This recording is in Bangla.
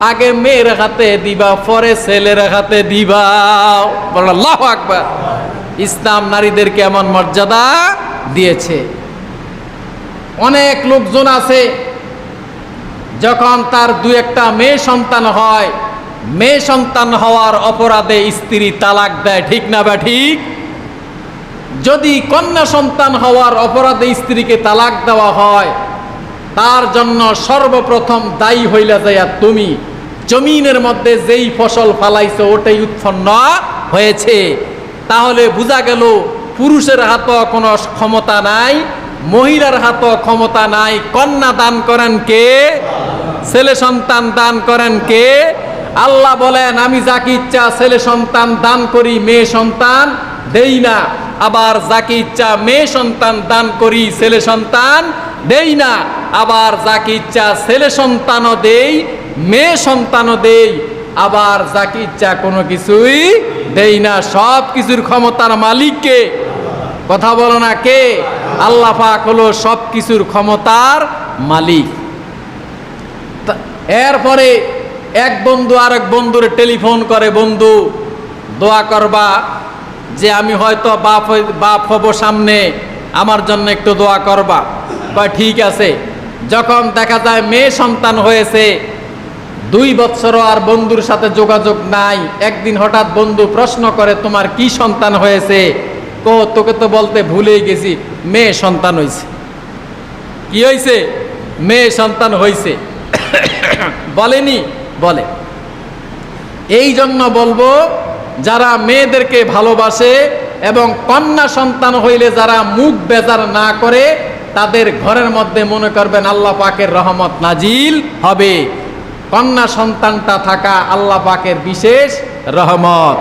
আগে মেয়ের হাতে দিবা, পরে ছেলের হাতে দিবা। বলেন আল্লাহু আকবার। ইসলাম নারীদেরকে এমন মর্যাদা দিয়েছে। অনেক লোকজন আছে যখন তার দু একটা মেয়ে সন্তান হয়, মেয়ে সন্তান হওয়ার অপরাধে স্ত্রী তালাক দেয়, ঠিক না বা ঠিক? যদি কন্যা সন্তান হওয়ার অপরাধে স্ত্রীকে তালাক দেওয়া হয়, তার জন্য সর্বপ্রথম দায়ী হইলা যাইয়া তুমি। জমিনের মধ্যে যেই ফসল ফালাইছো ওটাই উৎপন্ন হয়েছে। তাহলে বোঝা গেল পুরুষের হাতেও কোনো ক্ষমতা নাই, মহিলার হাতেও ক্ষমতা নাই। কন্যা দান করেন কে? ছেলে সন্তান দান করেন কে? আল্লাহ বলেন, আমি যাকে ইচ্ছা ছেলে সন্তান দান করি, মেয়ে সন্তান দেই না। আবার যাকে ইচ্ছা মেয়ে সন্তান দান করি, ছেলে সন্তান দেই না। আবার যাকে ইচ্ছা ছেলে সন্তানও দেই, মেয়ে সন্তানও দেই। আবার যাকে ইচ্ছা কোনো কিছুই দেই না। সব কিছুর ক্ষমতার মালিক কে? কথা বলো না কে? আল্লাহ পাক হলো সব কিছুর ক্ষমতার মালিক। এরপরে এক বন্ধু আরেক বন্ধুরে টেলিফোন করে, বন্ধু দোয়া করবা যে আমি হয়তো বাপ হব সামনে, আমার জন্য একটু দোয়া করবা। বা ঠিক আছে। যখন দেখা যায় মেয়ে সন্তান হয়েছে, 2 বছরও আর বন্ধুর সাথে যোগাযোগ নাই। একদিন হঠাৎ বন্ধু প্রশ্ন করে, তোমার কি সন্তান হয়েছে? তোকে তো বলতে ভুলেই গেছি, মেয়ে সন্তান হয়েছে। কি হয়েছে? মেয়ে সন্তান হয়েছে। বলেনি? বলে। এই জন্য বলবো, যারা মেয়েদেরকে ভালোবাসে এবং কন্যা সন্তান হইলে যারা মুখ বেজার না করে, তাদের ঘরের মধ্যে মনে করবেন আল্লাহ পাকের রহমত নাজিল হবে। কন্যা সন্তানটা থাকা আল্লাহ পাকের বিশেষ রহমত।